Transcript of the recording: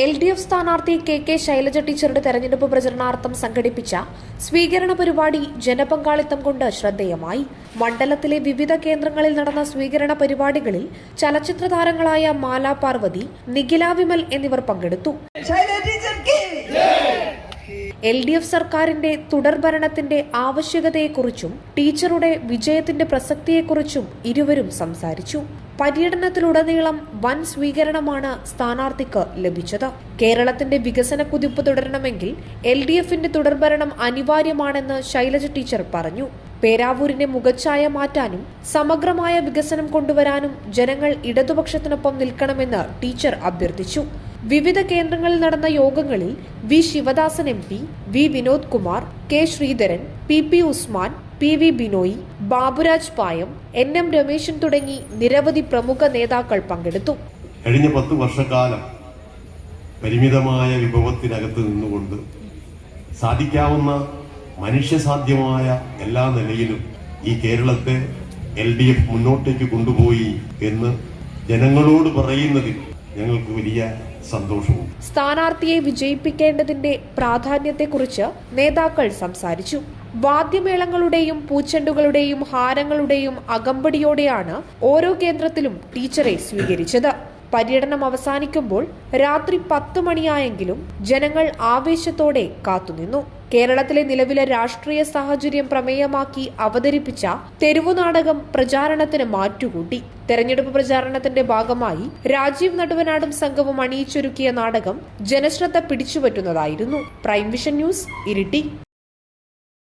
LDF സ്ഥാനാർത്ഥി K Shailaja ടീച്ചറുടെ തെരഞ്ഞെടുപ്പ് പ്രചരണാർത്ഥം സംഘടിപ്പിച്ച സ്വീകരണ പരിപാടി ജനപങ്കാളിത്തം കൊണ്ട് ശ്രദ്ധേയമായി. മണ്ഡലത്തിലെ വിവിധ കേന്ദ്രങ്ങളിൽ നടന്ന സ്വീകരണ പരിപാടികളിൽ ചലച്ചിത്ര താരങ്ങളായ മാല പാർവതി, നിഖില വിമൽ എന്നിവർ പങ്കെടുത്തു. LDF സർക്കാരിന്റെ തുടർഭരണത്തിന്റെ ആവശ്യകതയെക്കുറിച്ചും ടീച്ചറുടെ വിജയത്തിന്റെ പ്രസക്തിയെക്കുറിച്ചും ഇരുവരും സംസാരിച്ചു. പര്യടനത്തിലുടനീളം വൻ സ്വീകരണമാണ് സ്ഥാനാർത്ഥിക്ക് ലഭിച്ചത്. കേരളത്തിന്റെ വികസന കുതിപ്പ് തുടരണമെങ്കിൽ LDFന്റെ തുടർഭരണം അനിവാര്യമാണെന്ന് ശൈലജ ടീച്ചർ പറഞ്ഞു. പേരാവൂരിന്റെ മുഖച്ഛായ മാറ്റാനും സമഗ്രമായ വികസനം കൊണ്ടുവരാനും ജനങ്ങൾ ഇടതുപക്ഷത്തിനൊപ്പം നിൽക്കണമെന്ന് ടീച്ചർ അഭ്യർത്ഥിച്ചു. വിവിധ കേന്ദ്രങ്ങളിൽ നടന്ന യോഗങ്ങളിൽ V Sivadasan MP, V Vinod Kumar, K Sreedharan, PP Usman, PV Binoy, Baburaj Payam, NM Rameshan തുടങ്ങി നിരവധി പ്രമുഖ നേതാക്കൾ പങ്കെടുത്തു. കഴിഞ്ഞ 10 വർഷക്കാലം പരിമിതമായ വിഭവത്തിനകത്ത് നിന്നുകൊണ്ട് സാധിക്കാവുന്ന മനുഷ്യസാധ്യമായ എല്ലാ നിലയിലും ഈ കേരളത്തെ LDF മുന്നോട്ടേക്ക് കൊണ്ടുപോയി എന്ന് ജനങ്ങളോട് പറയുന്നതിൽ ഞങ്ങൾക്ക് വലിയ സന്തോഷവും. സ്ഥാനാർത്ഥിയെ വിജയിപ്പിക്കേണ്ടതിന്റെ പ്രാധാന്യത്തെക്കുറിച്ച് നേതാക്കൾ സംസാരിച്ചു. വാദ്യമേളങ്ങളുടെയും പൂച്ചെണ്ടുകളുടെയും ഹാരങ്ങളുടെയും അകമ്പടിയോടെയാണ് ഓരോ കേന്ദ്രത്തിലും ടീച്ചറെ സ്വീകരിച്ചത്. പര്യടനം അവസാനിക്കുമ്പോൾ രാത്രി 10 മണിയായെങ്കിലും ജനങ്ങൾ ആവേശത്തോടെ കാത്തുനിന്നു. കേരളത്തിലെ നിലവിലെ രാഷ്ട്രീയ സാഹചര്യം പ്രമേയമാക്കി അവതരിപ്പിച്ച തെരുവുനാടകം പ്രചാരണത്തിന് മാറ്റുകൂട്ടി. തെരഞ്ഞെടുപ്പ് പ്രചാരണത്തിന്റെ ഭാഗമായി രാജീവ് നടുവനാടും സംഘവും അണിയിച്ചൊരുക്കിയ നാടകം ജനശ്രദ്ധ പിടിച്ചുപറ്റുന്നതായിരുന്നു. Prime vision news, Iritty.